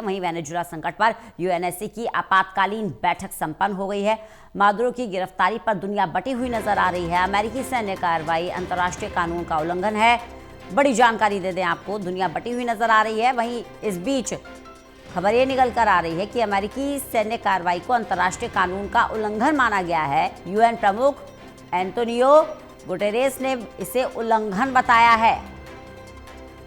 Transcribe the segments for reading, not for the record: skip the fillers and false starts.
वहीं वेनेजुएला संकट पर यूएनएससी की आपातकालीन बैठक संपन्न हो गई है। मादुरो की गिरफ्तारी पर दुनिया बटी हुई नजर आ रही है। अमेरिकी सैन्य कार्रवाई अंतर्राष्ट्रीय कानून का उल्लंघन है। बड़ी जानकारी दे दें आपको, दुनिया बटी हुई नजर आ रही है। वहीं इस बीच खबर ये निकल कर आ रही है कि अमेरिकी सैन्य कार्रवाई को अंतर्राष्ट्रीय कानून का उल्लंघन माना गया है। यूएन प्रमुख एंटोनियो गुटेरेस ने इसे उल्लंघन बताया है।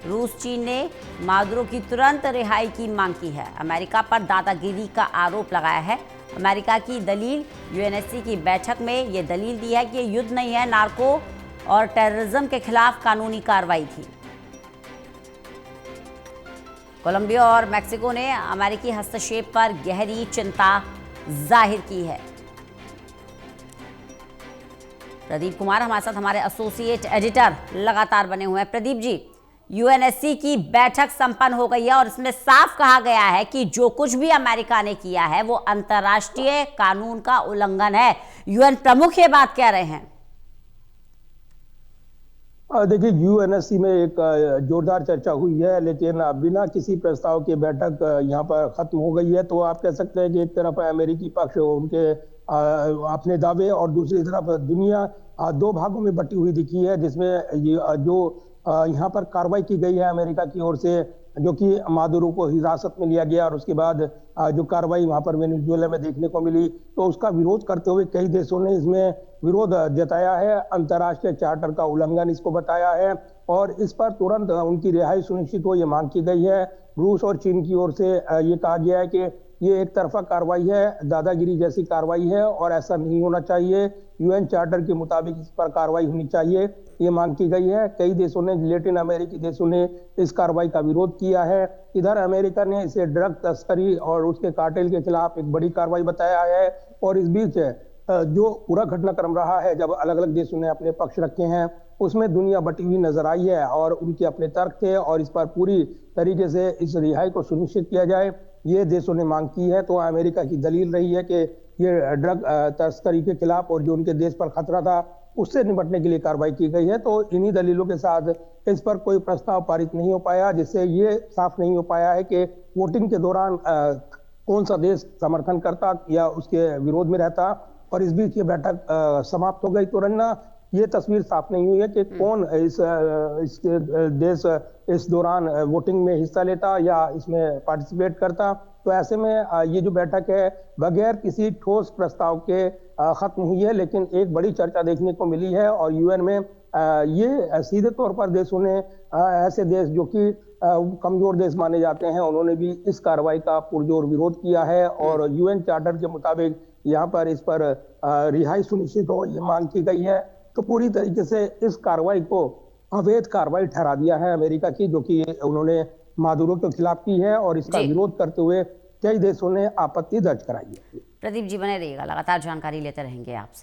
रूस चीन ने मादुरो की तुरंत रिहाई की मांग की है। अमेरिका पर दादागिरी का आरोप लगाया है। अमेरिका की दलील, यूएनएससी की बैठक में ये दलील दी है कि ये युद्ध नहीं है, नार्को और टेररिज्म के खिलाफ कानूनी कार्रवाई थी। कोलंबिया और मेक्सिको ने अमेरिकी हस्तक्षेप पर गहरी चिंता जाहिर की है। प्रदीप कुमार हमारे साथ, हमारे एसोसिएट एडिटर लगातार बने हुए हैं। प्रदीप जी, यूएनएससी की बैठक संपन्न हो गई है और इसमें साफ कहा गया है कि जो कुछ भी अमेरिका ने किया है वो अंतर्राष्ट्रीय कानून का उल्लंघन है। यूएन प्रमुख ये बात कह रहे हैं। देखिए, यूएनएससी में एक जोरदार चर्चा हुई है, लेकिन बिना किसी प्रस्ताव के बैठक यहाँ पर खत्म हो गई है। तो आप कह सकते हैं कि एक तरफ अमेरिकी पक्ष उनके अपने दावे और दूसरी तरफ दुनिया दो भागों में बटी हुई दिखी है, जिसमें जो यहाँ पर कार्रवाई की गई है अमेरिका की ओर से, जो कि मादुरो को हिरासत में लिया गया और उसके बाद जो कार्रवाई वहां पर वेनेजुएला में देखने को मिली, तो उसका विरोध करते हुए कई देशों ने इसमें विरोध जताया है। अंतर्राष्ट्रीय चार्टर का उल्लंघन इसको बताया है और इस पर तुरंत उनकी रिहाई सुनिश्चित हो, ये मांग की गई है। रूस और चीन की ओर से ये कहा गया है कि ये एक तरफा कार्रवाई है, दादागिरी जैसी कार्रवाई है और ऐसा नहीं होना चाहिए। यूएन चार्टर के मुताबिक इस पर कार्रवाई होनी चाहिए, ये मांग की गई है। कई देशों ने, लैटिन अमेरिकी देशों ने इस कार्रवाई का विरोध किया है। इधर अमेरिका ने इसे ड्रग तस्करी और उसके कार्टेल के खिलाफ एक बड़ी कार्रवाई बताया है। और इस बीच जो पूरा घटनाक्रम रहा है, जब अलग अलग देशों ने अपने पक्ष रखे हैं, उसमें दुनिया बटी हुई नजर आई है और उनके अपने तर्क थे और इस पर पूरी तरीके से इस रिहाई को सुनिश्चित किया जाए, ये देशों ने मांग की है। तो अमेरिका की दलील रही है कि ये ड्रग तस्करी के खिलाफ और जो उनके देश पर खतरा था उससे निपटने के लिए कार्रवाई की गई है। तो इन्हीं दलीलों के साथ इस पर कोई प्रस्ताव पारित नहीं हो पाया, जिससे ये साफ नहीं हो पाया है कि वोटिंग के दौरान कौन सा देश समर्थन करता या उसके विरोध में रहता। और इस बीच ये बैठक समाप्त हो गई, तो रन्ना ये तस्वीर साफ नहीं हुई है कि कौन इस देश इस दौरान वोटिंग में हिस्सा लेता या इसमें पार्टिसिपेट करता। तो ऐसे में ये जो बैठक है बगैर किसी ठोस प्रस्ताव के खत्म हुई है, लेकिन एक बड़ी चर्चा देखने को मिली है। और यूएन में ये सीधे तौर पर देशों ने, ऐसे देश जो कि कमजोर देश माने जाते हैं, उन्होंने भी इस कार्रवाई का पुरजोर विरोध किया है और यूएन चार्टर के मुताबिक यहाँ पर इस पर रिहाई सुनिश्चित हो, ये मांग की गई है। तो पूरी तरीके से इस कार्रवाई को अवैध कार्रवाई ठहरा दिया है अमेरिका की, जो कि उन्होंने मादुरो के खिलाफ की है और इसका विरोध करते हुए कई देशों ने आपत्ति दर्ज कराई है। प्रदीप जी बने रहिएगा, लगातार जानकारी लेते रहेंगे आपसे।